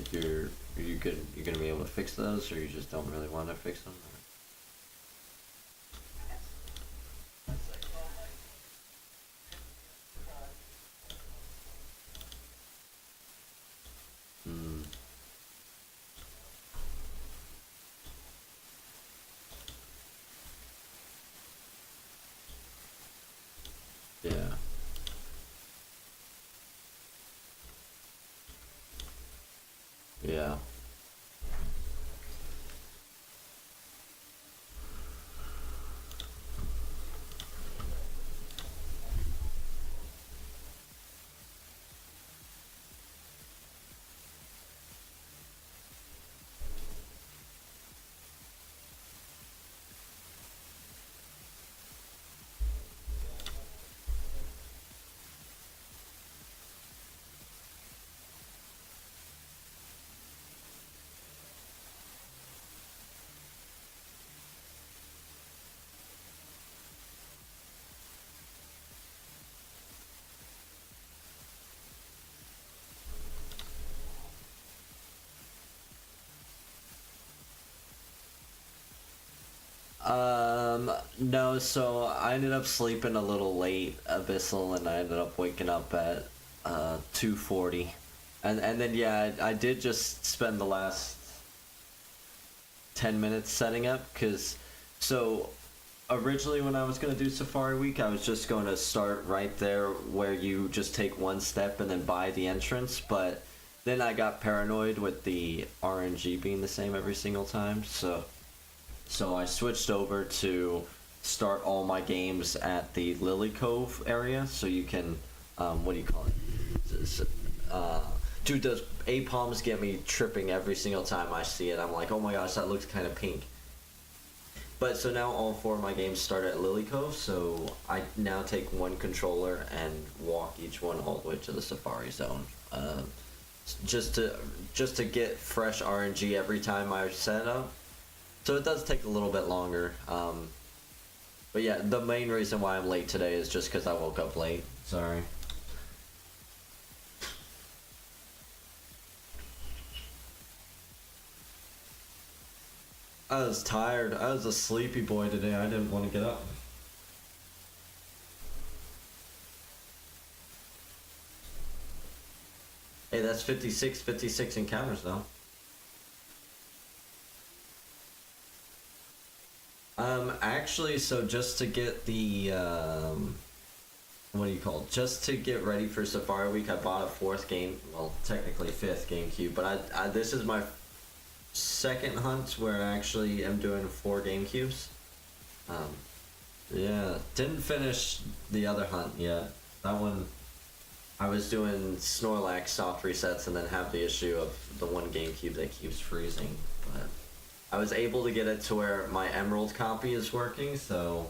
think you're gonna be able to fix those, or you just don't really want to fix them? Hmm. Yeah. Yeah. No, so I ended up sleeping a little late, Abyssal, and I ended up waking up at 2:40. And then yeah, I did just spend the last 10 minutes setting up, because so originally when I was going to do Safari Week, I was just going to start right there where you just take one step and then buy the entrance, but then I got paranoid with the RNG being the same every single time, so I switched over to start all my games at the Lily Cove area, so you can, what do you call it? Dude, those A-palms get me tripping every single time I see it. I'm like, oh my gosh, that looks kind of pink. But so now all four of my games start at Lily Cove, so I now take one controller and walk each one all the way to the Safari Zone. Just to get fresh RNG every time I set up. So it does take a little bit longer. But yeah, the main reason why I'm late today is just because I woke up late. Sorry. I was tired. I was a sleepy boy today. I didn't want to get up. Hey, that's 56 encounters though. Actually, so just to get the, what do you call it? Just to get ready for Safari Week, I bought a fourth game, well, technically fifth GameCube, but this is my second hunt where I actually am doing 4 GameCubes. Yeah, didn't finish the other hunt yet. That one, I was doing Snorlax soft resets and then have the issue of the one GameCube that keeps freezing, but I was able to get it to where my Emerald copy is working, so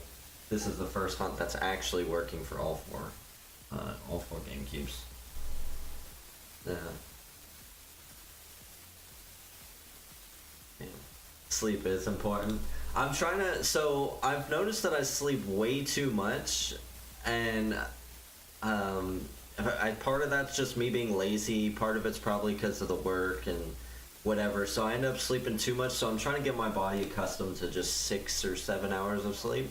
this is the first hunt that's actually working for all four GameCubes. Yeah. Yeah. Sleep is important. I'm trying to, so I've noticed that I sleep way too much, and part of that's just me being lazy, part of it's probably because of the work and whatever, so I end up sleeping too much, so I'm trying to get my body accustomed to just 6 or 7 hours of sleep.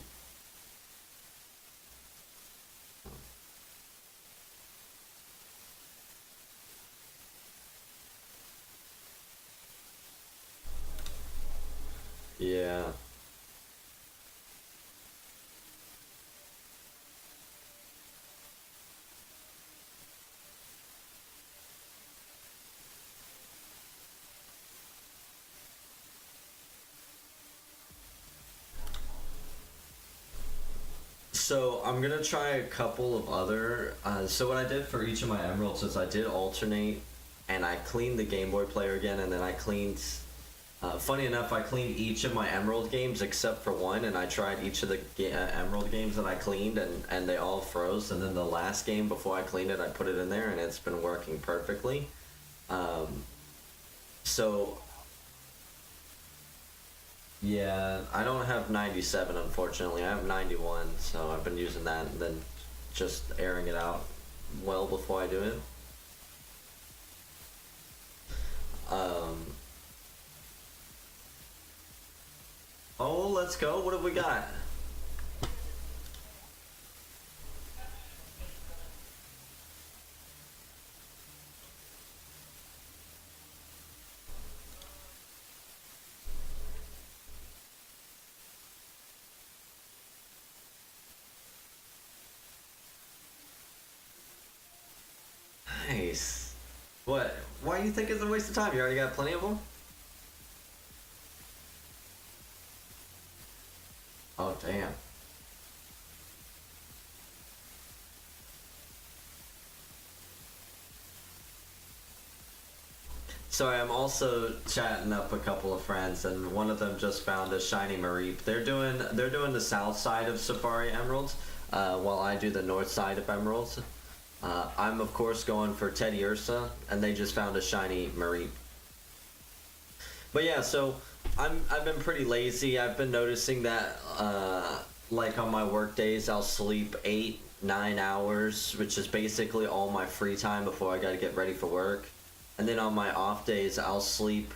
Yeah. So I'm gonna try a couple of other. So what I did for each of my emeralds is I did alternate, and I cleaned the Game Boy player again, and then I cleaned. Funny enough, I cleaned each of my emerald games except for one, and I tried each of the emerald games that I cleaned, and they all froze. And then the last game before I cleaned it, I put it in there, and it's been working perfectly. Um, so Yeah, I don't have 97 unfortunately. I have 91, so I've been using that and then just airing it out well before I do it. Um, oh, let's go. What have we got? Nice. What? Why do you think it's a waste of time? You already got plenty of them? Oh, damn. Sorry, I'm also chatting up a couple of friends, and one of them just found a shiny Mareep. They're doing the south side of Safari Emeralds, while I do the north side of Emeralds. I'm of course going for Teddy Ursa, and they just found a shiny Mareep. But yeah, so I've been pretty lazy. I've been noticing that like on my work days, I'll sleep 8, 9 hours, which is basically all my free time before I got to get ready for work. And then on my off days, I'll sleep.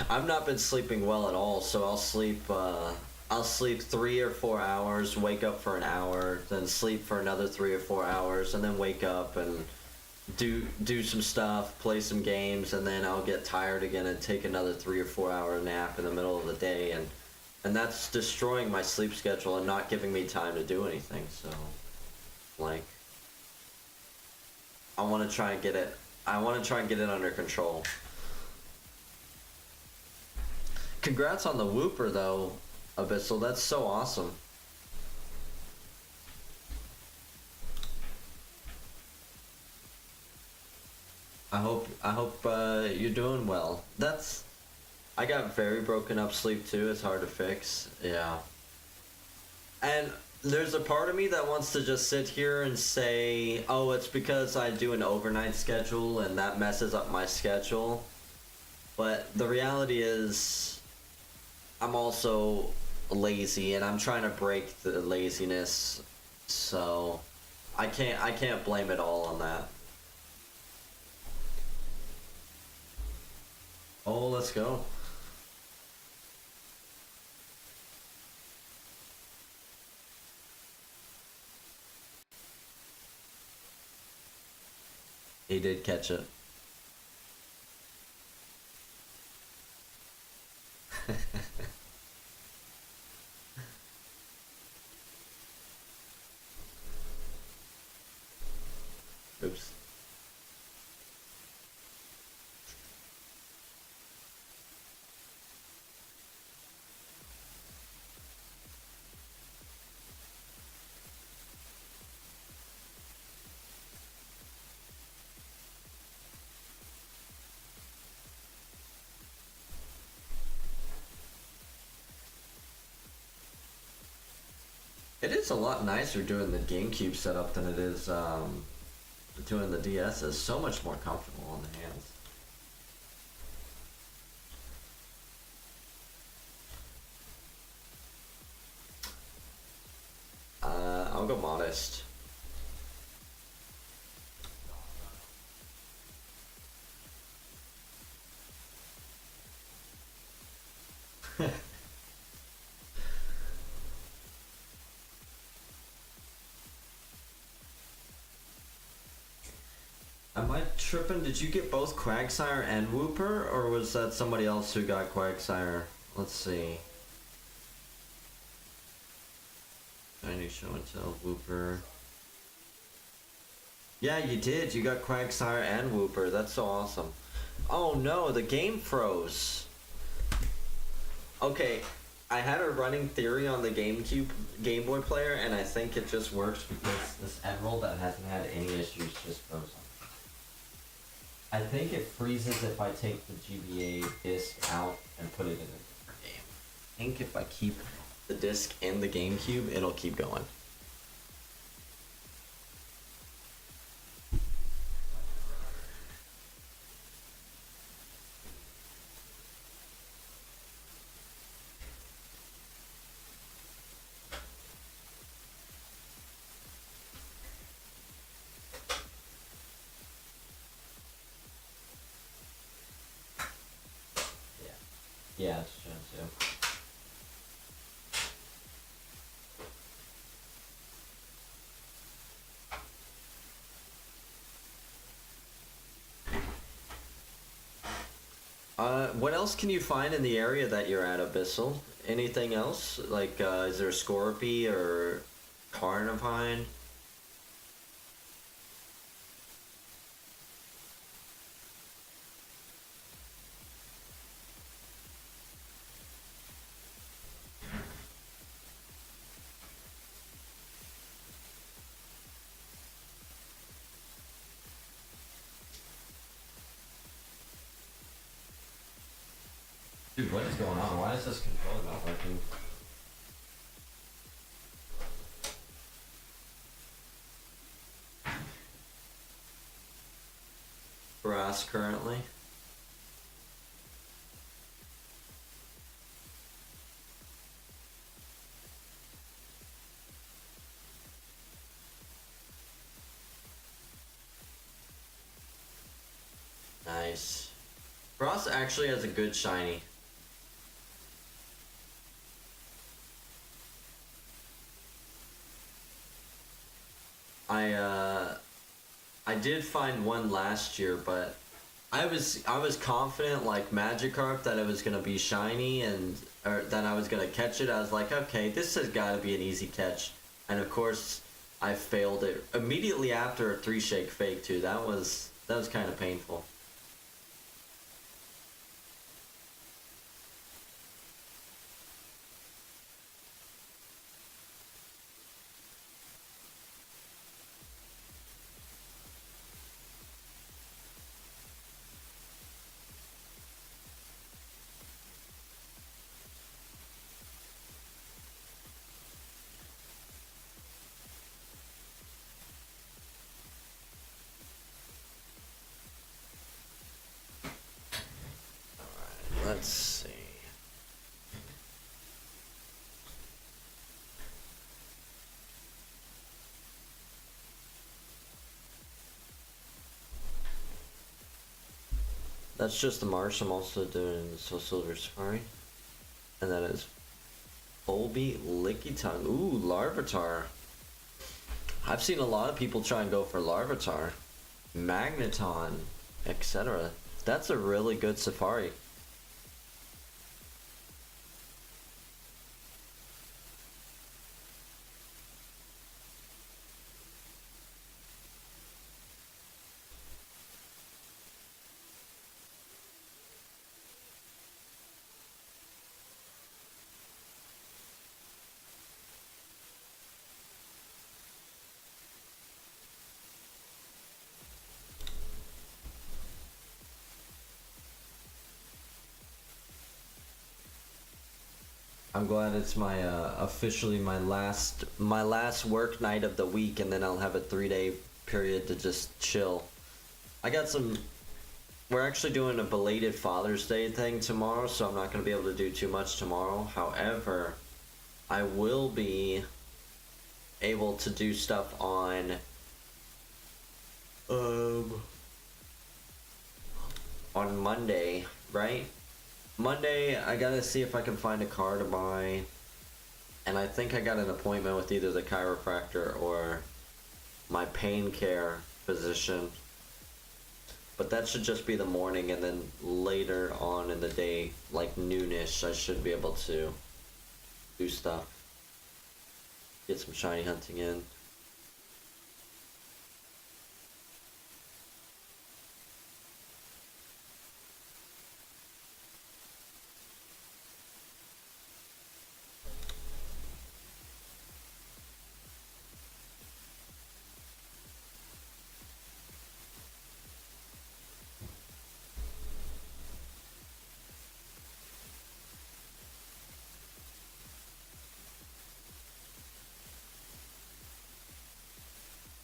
I've not been sleeping well at all, so I'll sleep 3 or 4 hours, wake up for an hour, then sleep for another 3 or 4 hours, and then wake up and do some stuff, play some games, and then I'll get tired again and take another 3 or 4 hour nap in the middle of the day, and that's destroying my sleep schedule and not giving me time to do anything. So, like, I want to try and get it. I want to try and get it under control. Congrats on the Whooper, though, Abyssal. That's so awesome. I hope you're doing well. I got very broken up sleep too. It's hard to fix. Yeah. And there's a part of me that wants to just sit here and say, "Oh, it's because I do an overnight schedule and that messes up my schedule." But the reality is I'm also lazy and I'm trying to break the laziness. So I can't blame it all on that. Oh, let's go. He did catch it. Oops. It is a lot nicer doing the GameCube setup than it is doing the DS. Is so much more comfortable on the hands. I'll go modest. Am I tripping? Did you get both Quagsire and Whooper, or was that somebody else who got Quagsire? Let's see. Tiny show and tell Whooper. Yeah, you did. You got Quagsire and Whooper. That's so awesome. Oh no, the game froze. Okay, I had a running theory on the GameCube Game Boy player, and I think it just works because this Emerald that hasn't had any issues just froze on. I think it freezes if I take the GBA disc out and put it in a different game. I think if I keep the disc in the GameCube, it'll keep going. Yeah, it's Gen 2. What else can you find in the area that you're at, Abyssal? Anything else? Like, is there Scorpy or Carnivine? Dude, what is going on? Why is this controller not working? Grass currently. Nice. Frost actually has a good shiny. I did find one last year, but I was confident like Magikarp that it was gonna be shiny and or that I was gonna catch it. I was like, okay, this has got to be an easy catch, and of course I failed it immediately after a 3 shake fake too. That was kind of painful. Let's see. That's just the marsh. I'm also doing Soul Silver Safari. And that is Volby Licky Tongue. Ooh, Larvitar. I've seen a lot of people try and go for Larvitar, Magneton, etc. That's a really good Safari. I'm glad it's my officially my last work night of the week, and then I'll have a 3 day period to just chill. I got some. We're actually doing a belated Father's Day thing tomorrow, so I'm not gonna be able to do too much tomorrow. However, I will be able to do stuff um on Monday, right? Monday, I gotta see if I can find a car to buy, and I think I got an appointment with either the chiropractor or my pain care physician. But that should just be the morning, and then later on in the day, like noonish, I should be able to do stuff. Get some shiny hunting in.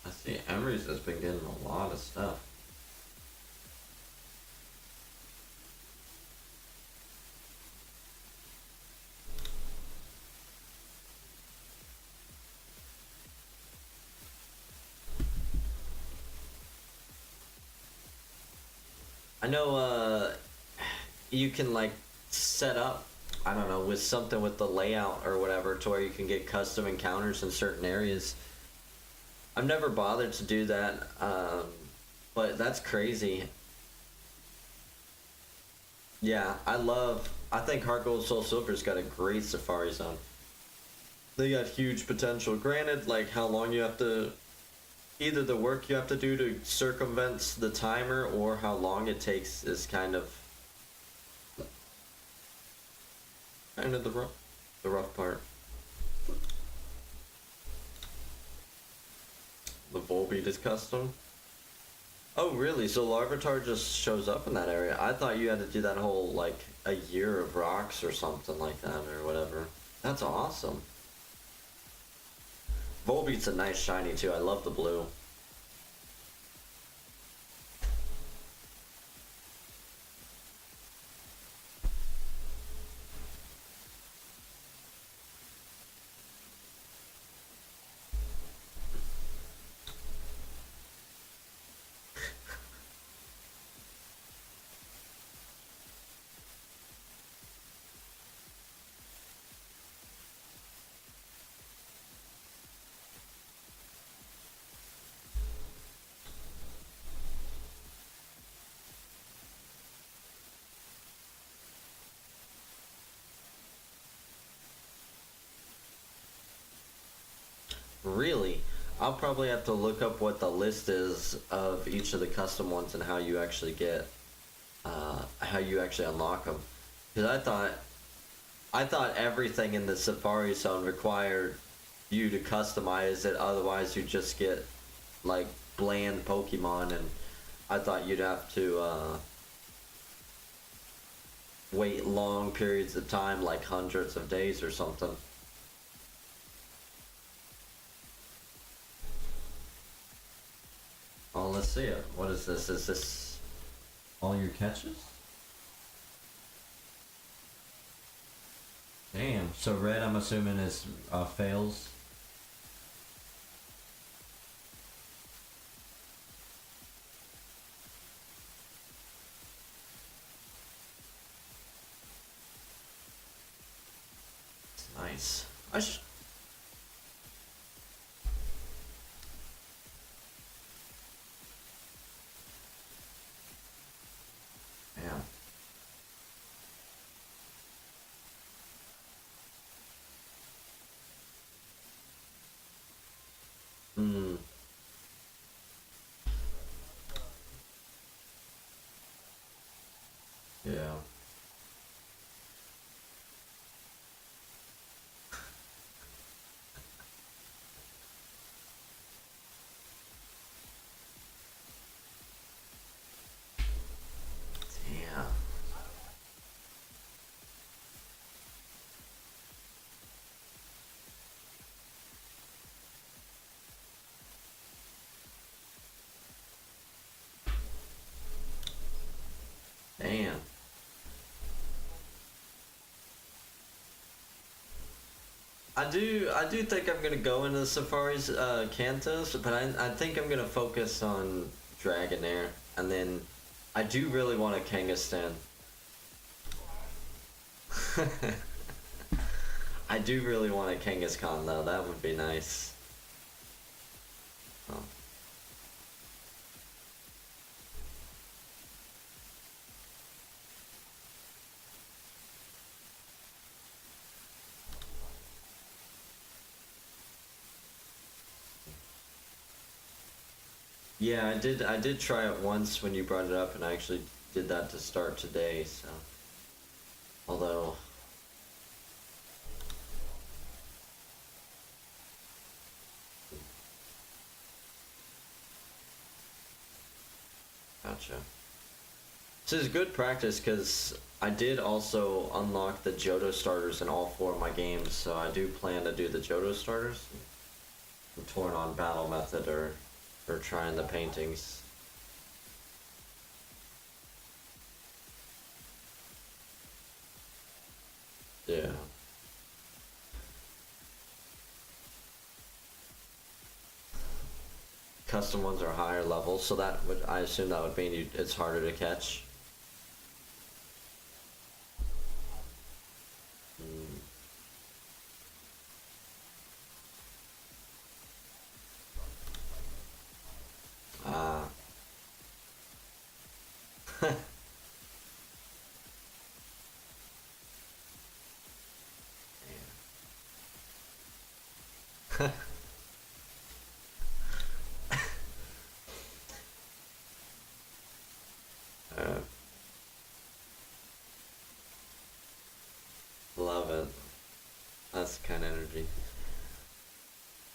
I see Emery's has been getting a lot of stuff. I know you can like set up, I don't know, with something with the layout or whatever to where you can get custom encounters in certain areas. I've never bothered to do that, but that's crazy. Yeah, I think Heart Gold Soul Silver's got a great Safari Zone. They got huge potential. Granted, like how long you have to, either the work you have to do to circumvent the timer or how long it takes is kind of the rough part. The Volbeat is custom. Oh really? So Larvitar just shows up in that area? I thought you had to do that whole like a year of rocks or something like that or whatever. That's awesome. Volbeat's a nice shiny too. I love the blue. Really? I'll probably have to look up what the list is of each of the custom ones and how you actually how you actually unlock them. Because I thought everything in the Safari Zone required you to customize it, otherwise you just get like bland Pokemon, and I thought you'd have to wait long periods of time, like hundreds of days or something. Oh, let's see it. What is this? Is this all your catches? Damn. So red, I'm assuming, is fails. Nice. I sh Yeah. Hmm. Yeah. Yeah. Damn. I do think I'm gonna go into the Safari's Kantos, but I think I'm gonna focus on Dragonair, and then I do really want a Kangaskhan. I do really want a Kangaskhan though. That would be nice. Oh. Yeah, I did try it once when you brought it up, and I actually did that to start today. So, although, gotcha. This is good practice because I did also unlock the Johto starters in all four of my games, so I do plan to do the Johto starters. I'm torn on battle method or trying the paintings. Yeah. Custom ones are higher levels, so that would, I assume that would mean it's harder to catch. Uh, love it. That's the kind of energy.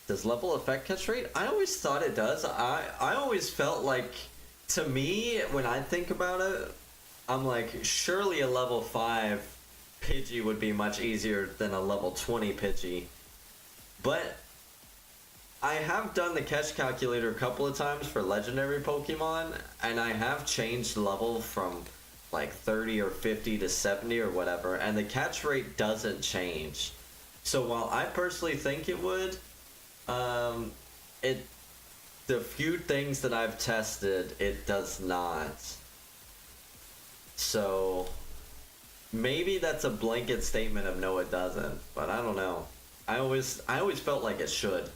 Does level affect catch rate? I always thought it does. I always felt like, to me, when I think about it, I'm like, surely a level 5 Pidgey would be much easier than a level 20 Pidgey. But I have done the catch calculator a couple of times for legendary Pokemon, and I have changed level from like 30 or 50 to 70 or whatever, and the catch rate doesn't change. So while I personally think it would, it the few things that I've tested, it does not. So maybe that's a blanket statement of no, it doesn't, but I don't know. I always felt like it should.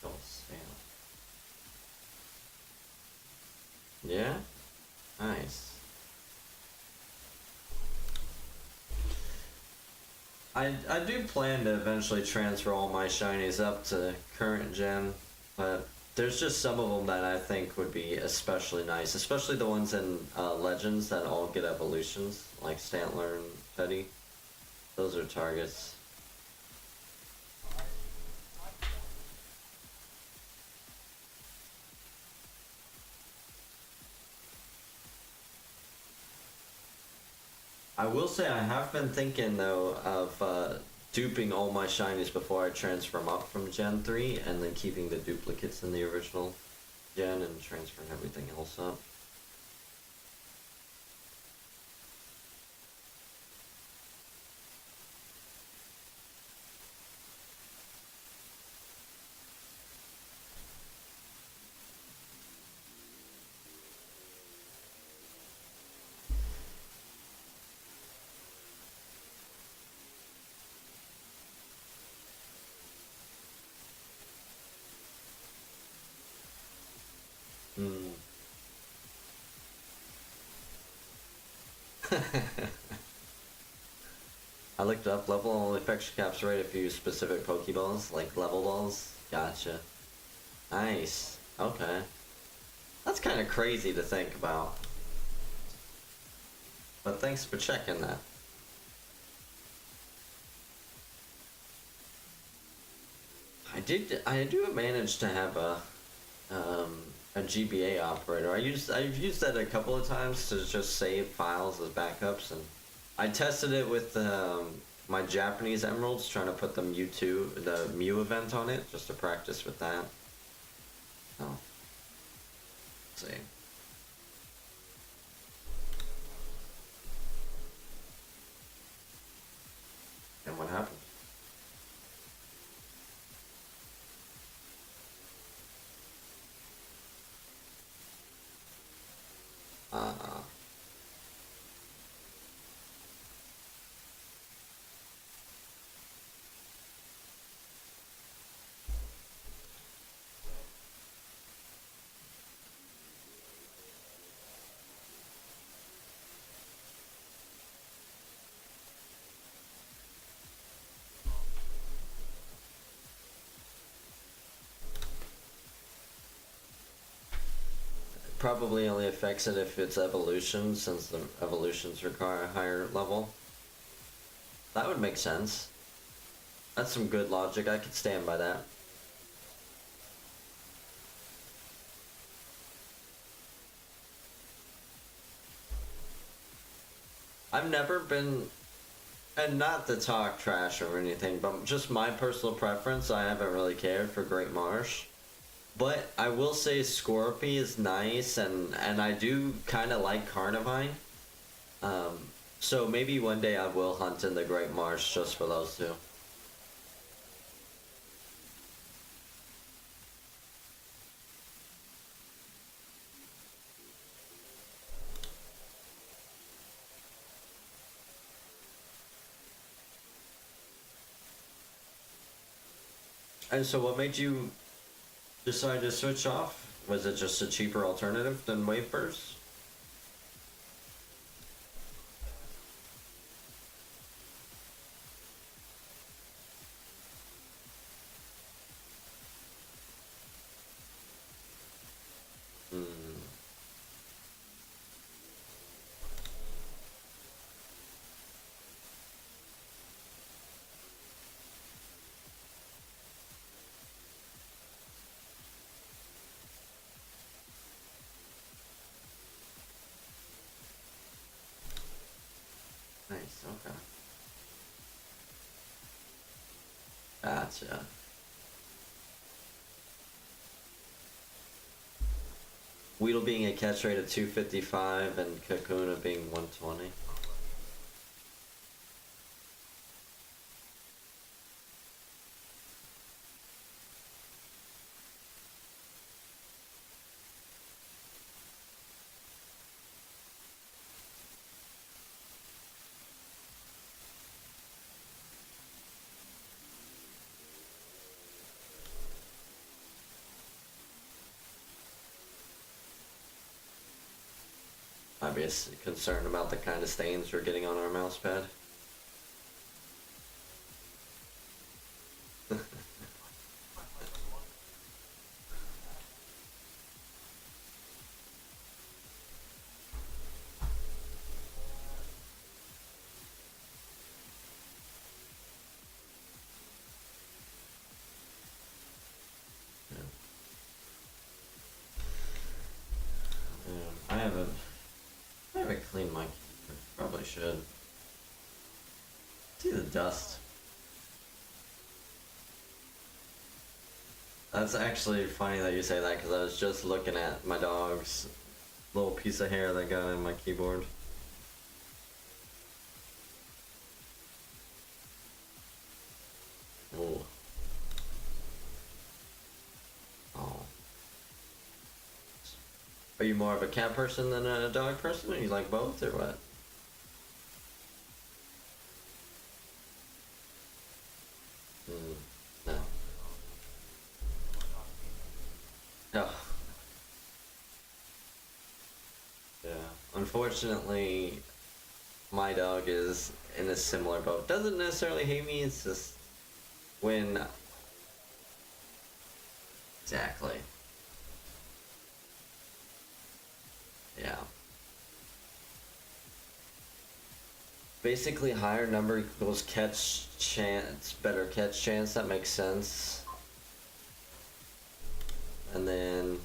Don't stand. Yeah? Nice. I do plan to eventually transfer all my shinies up to current gen, but there's just some of them that I think would be especially nice, especially the ones in Legends that all get evolutions, like Stantler and Teddy. Those are targets. I will say I have been thinking though of duping all my shinies before I transfer them up from Gen 3 and then keeping the duplicates in the original Gen and transferring everything else up. Hmm. I looked up level only affects capture rate if you use specific Pokeballs, like level balls. Gotcha. Nice. Okay. That's kind of crazy to think about. But thanks for checking that. I do manage to have a GBA operator. I've used that a couple of times to just save files as backups, and I tested it with my Japanese emeralds, trying to put the Mew event on it, just to practice with that. Oh, let's see. And what happened? Uh, Probably only affects it if it's evolution, since the evolutions require a higher level. That would make sense. That's some good logic. I could stand by that. I've never been, and not to talk trash or anything, but just my personal preference, I haven't really cared for Great Marsh. But I will say Scorpy is nice, and I do kind of like Carnivine. Um, so maybe one day I will hunt in the Great Marsh just for those two. And so what made you decide to switch off? Was it just a cheaper alternative than Wave Burst? Hmm. Nice, okay. Gotcha. Weedle being a catch rate of 255 and Kakuna being 120. I'd be concerned about the kind of stains we're getting on our mouse pad. Yeah. Yeah, I haven't cleaned my keyboard. Probably should. See the dust. That's actually funny that you say that because I was just looking at my dog's little piece of hair that got in my keyboard. Ooh. Oh. Are you more of a cat person than a dog person? Or you like both or what? Mm, no. No. Yeah. Unfortunately, my dog is in a similar boat. Doesn't necessarily hate me, it's just when. Exactly. Yeah. Basically, higher number equals catch chance, better catch chance, that makes sense. And then.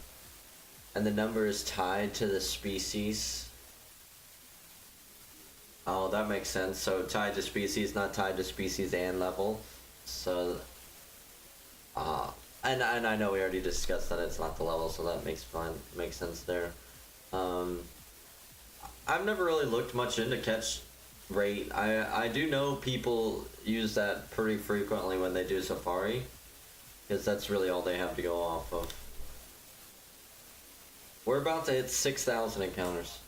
And the number is tied to the species. Oh, that makes sense. So tied to species, not tied to species and level. So, uh, and I know we already discussed that it's not the level, so that makes sense there. Um, I've never really looked much into catch rate. I do know people use that pretty frequently when they do Safari, because that's really all they have to go off of. We're about to hit 6,000 encounters.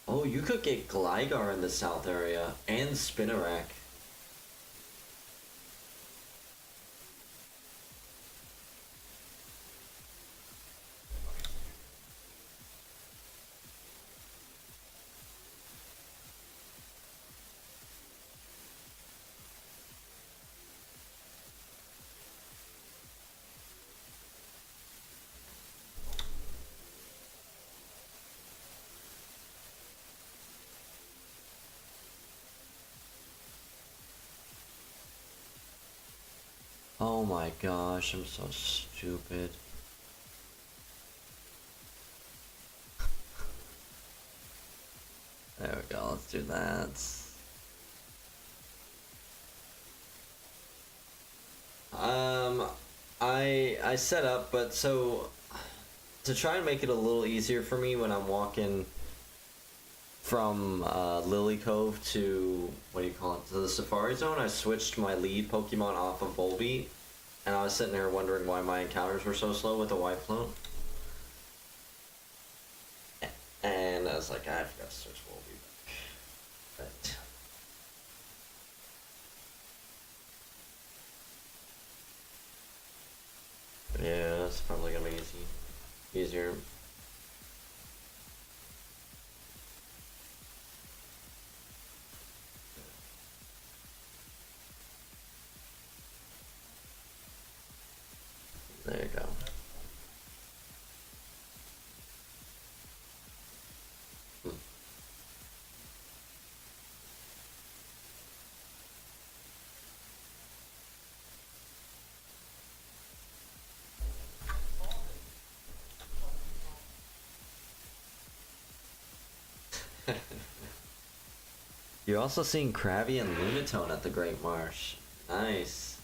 Oh, you could get Gligar in the south area and Spinarak. my gosh, I'm so stupid. There we go, let's do that. I set up, but so to try and make it a little easier for me when I'm walking from Lily Cove to what do you call it, to the Safari Zone, I switched my lead Pokemon off of Volbeat, and I was sitting there wondering why my encounters were so slow with the white float. And I was like, I forgot to switch Volbeat back. But yeah, that's probably gonna be easier. There you go. You're also seeing Krabby and Lunatone at the Great Marsh. Nice.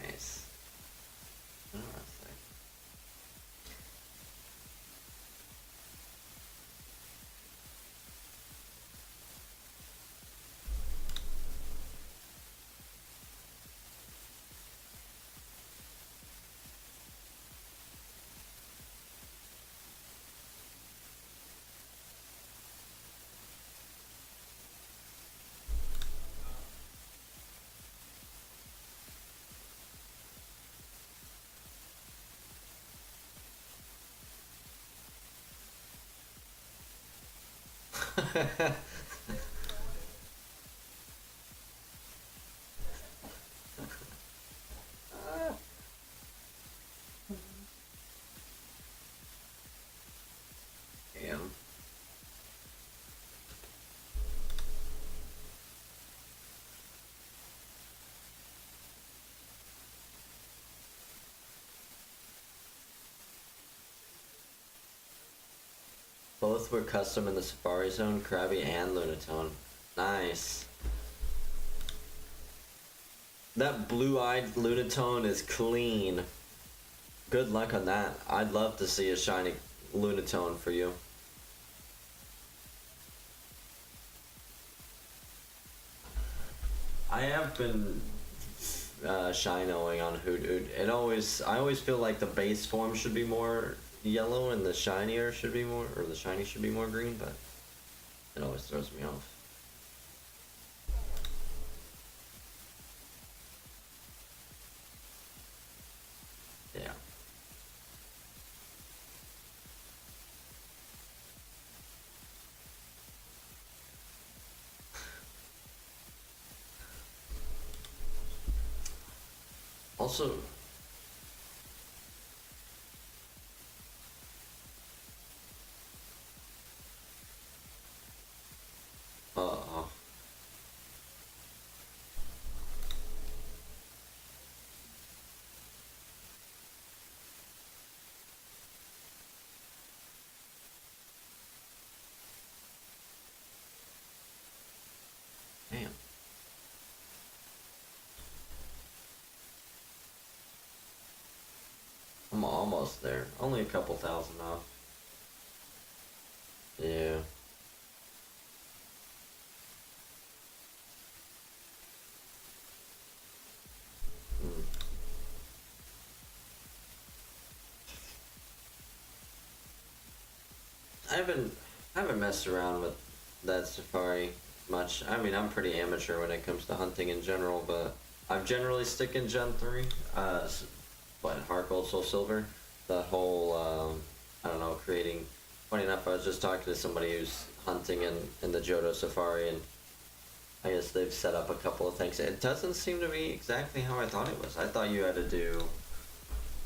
Nice. Interesting. Damn. Both were custom in the Safari Zone, Krabby and Lunatone. Nice. That blue-eyed Lunatone is clean. Good luck on that. I'd love to see a shiny Lunatone for you. I have been shinoing on Hoot Hoot. I always feel like the base form should be more yellow and the shinier should be more, or the shiny should be more green, but it always throws me off. Yeah. Also, uh, damn. I'm almost there. Only a couple thousand off. Yeah. Mm. I haven't messed around with that safari much. I mean, I'm pretty amateur when it comes to hunting in general, but I'm generally sticking Gen 3. what, heart gold, soul silver, the whole I don't know, creating. Funny enough, I was just talking to somebody who's hunting in the Johto Safari, and I guess they've set up a couple of things. It doesn't seem to be exactly how I thought it was. I thought you had to do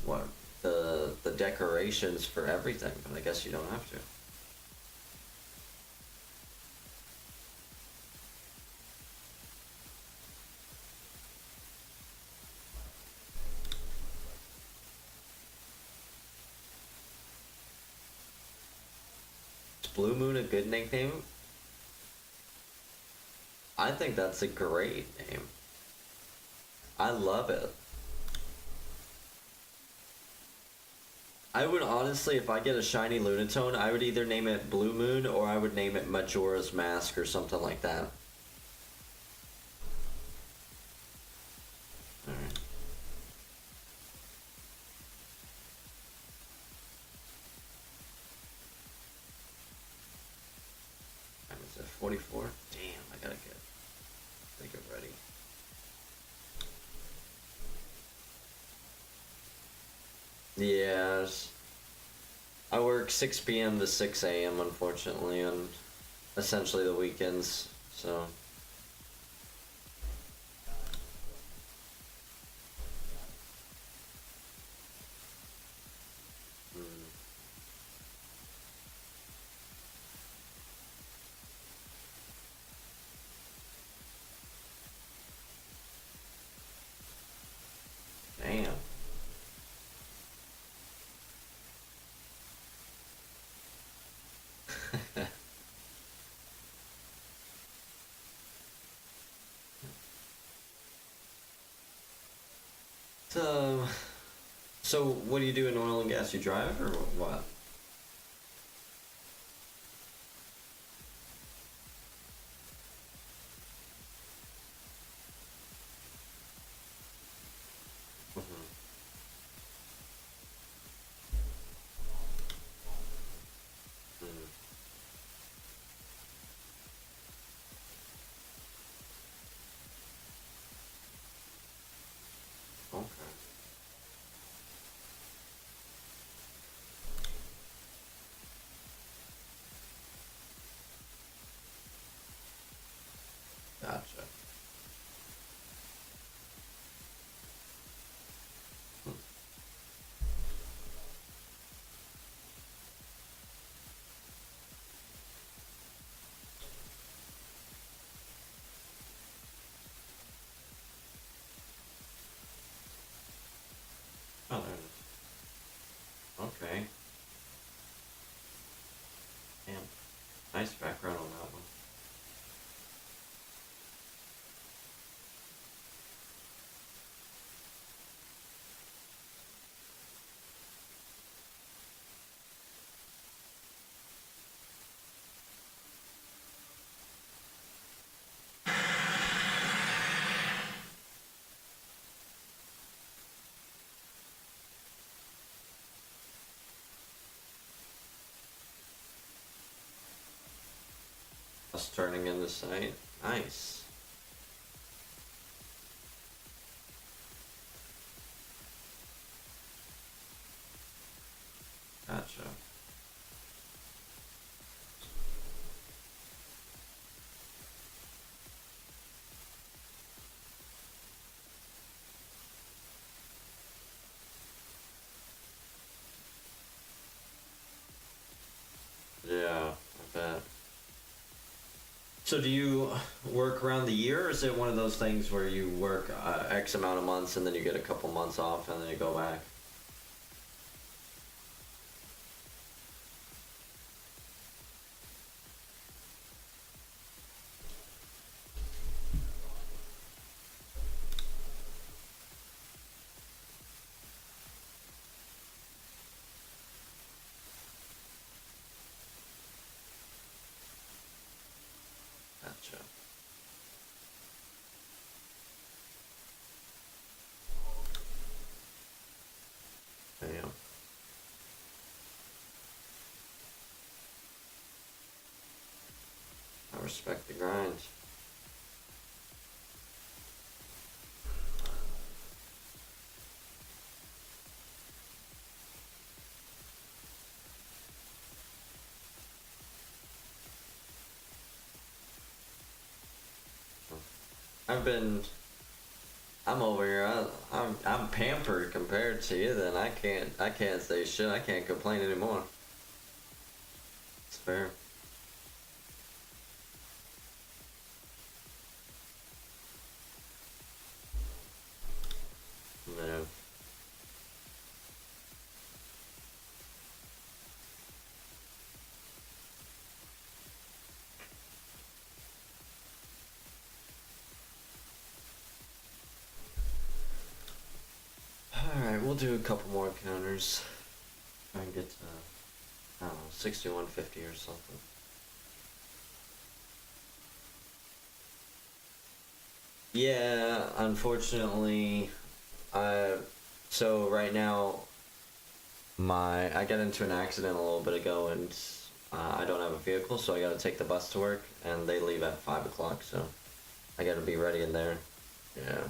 what, the decorations for everything, but I guess you don't have to. Is Blue Moon a good nickname? I think that's a great name. I love it. I would honestly, if I get a shiny Lunatone, I would either name it Blue Moon or I would name it Majora's Mask or something like that. Alright. I'm at 44. Damn, I gotta get ready. Yes. I work 6 p.m. to 6 a.m. unfortunately on essentially the weekends, so. Mm. Damn. So, so what do you do in oil and gas? You drive or what? Mhm. Mm. Okay. Gotcha. Hmm. Oh, there it is. Okay. Damn. Nice background on that one. Us turning in the site. Nice. Gotcha. Yeah, I bet. So do you work around the year, or is it one of those things where you work X amount of months and then you get a couple months off and then you go back? Gotcha. Damn. I respect the grind. I've been. I'm over here. I'm pampered compared to you. Then I can't say shit. I can't complain anymore. It's fair. Man. Alright, we'll do a couple more encounters. Try and get to, I don't know, 6150 or something. Yeah, unfortunately, I, so right now, I got into an accident a little bit ago and I don't have a vehicle, so I gotta take the bus to work and they leave at 5 o'clock, so I gotta be ready in there. Yeah.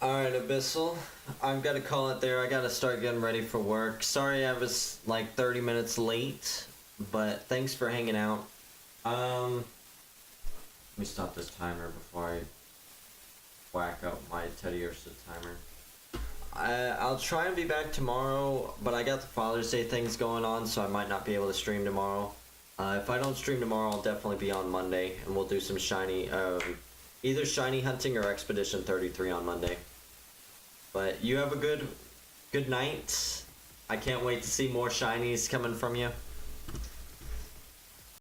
Alright, Abyssal. I've got to call it there. I got to start getting ready for work. Sorry I was like 30 minutes late, but thanks for hanging out. Let me stop this timer before I whack up my Teddy Ursa timer. I'll try and be back tomorrow, but I got the Father's Day things going on, so I might not be able to stream tomorrow. If I don't stream tomorrow, I'll definitely be on Monday, and we'll do some shiny, either shiny hunting or Expedition 33 on Monday. But you have a good night. I can't wait to see more shinies coming from you.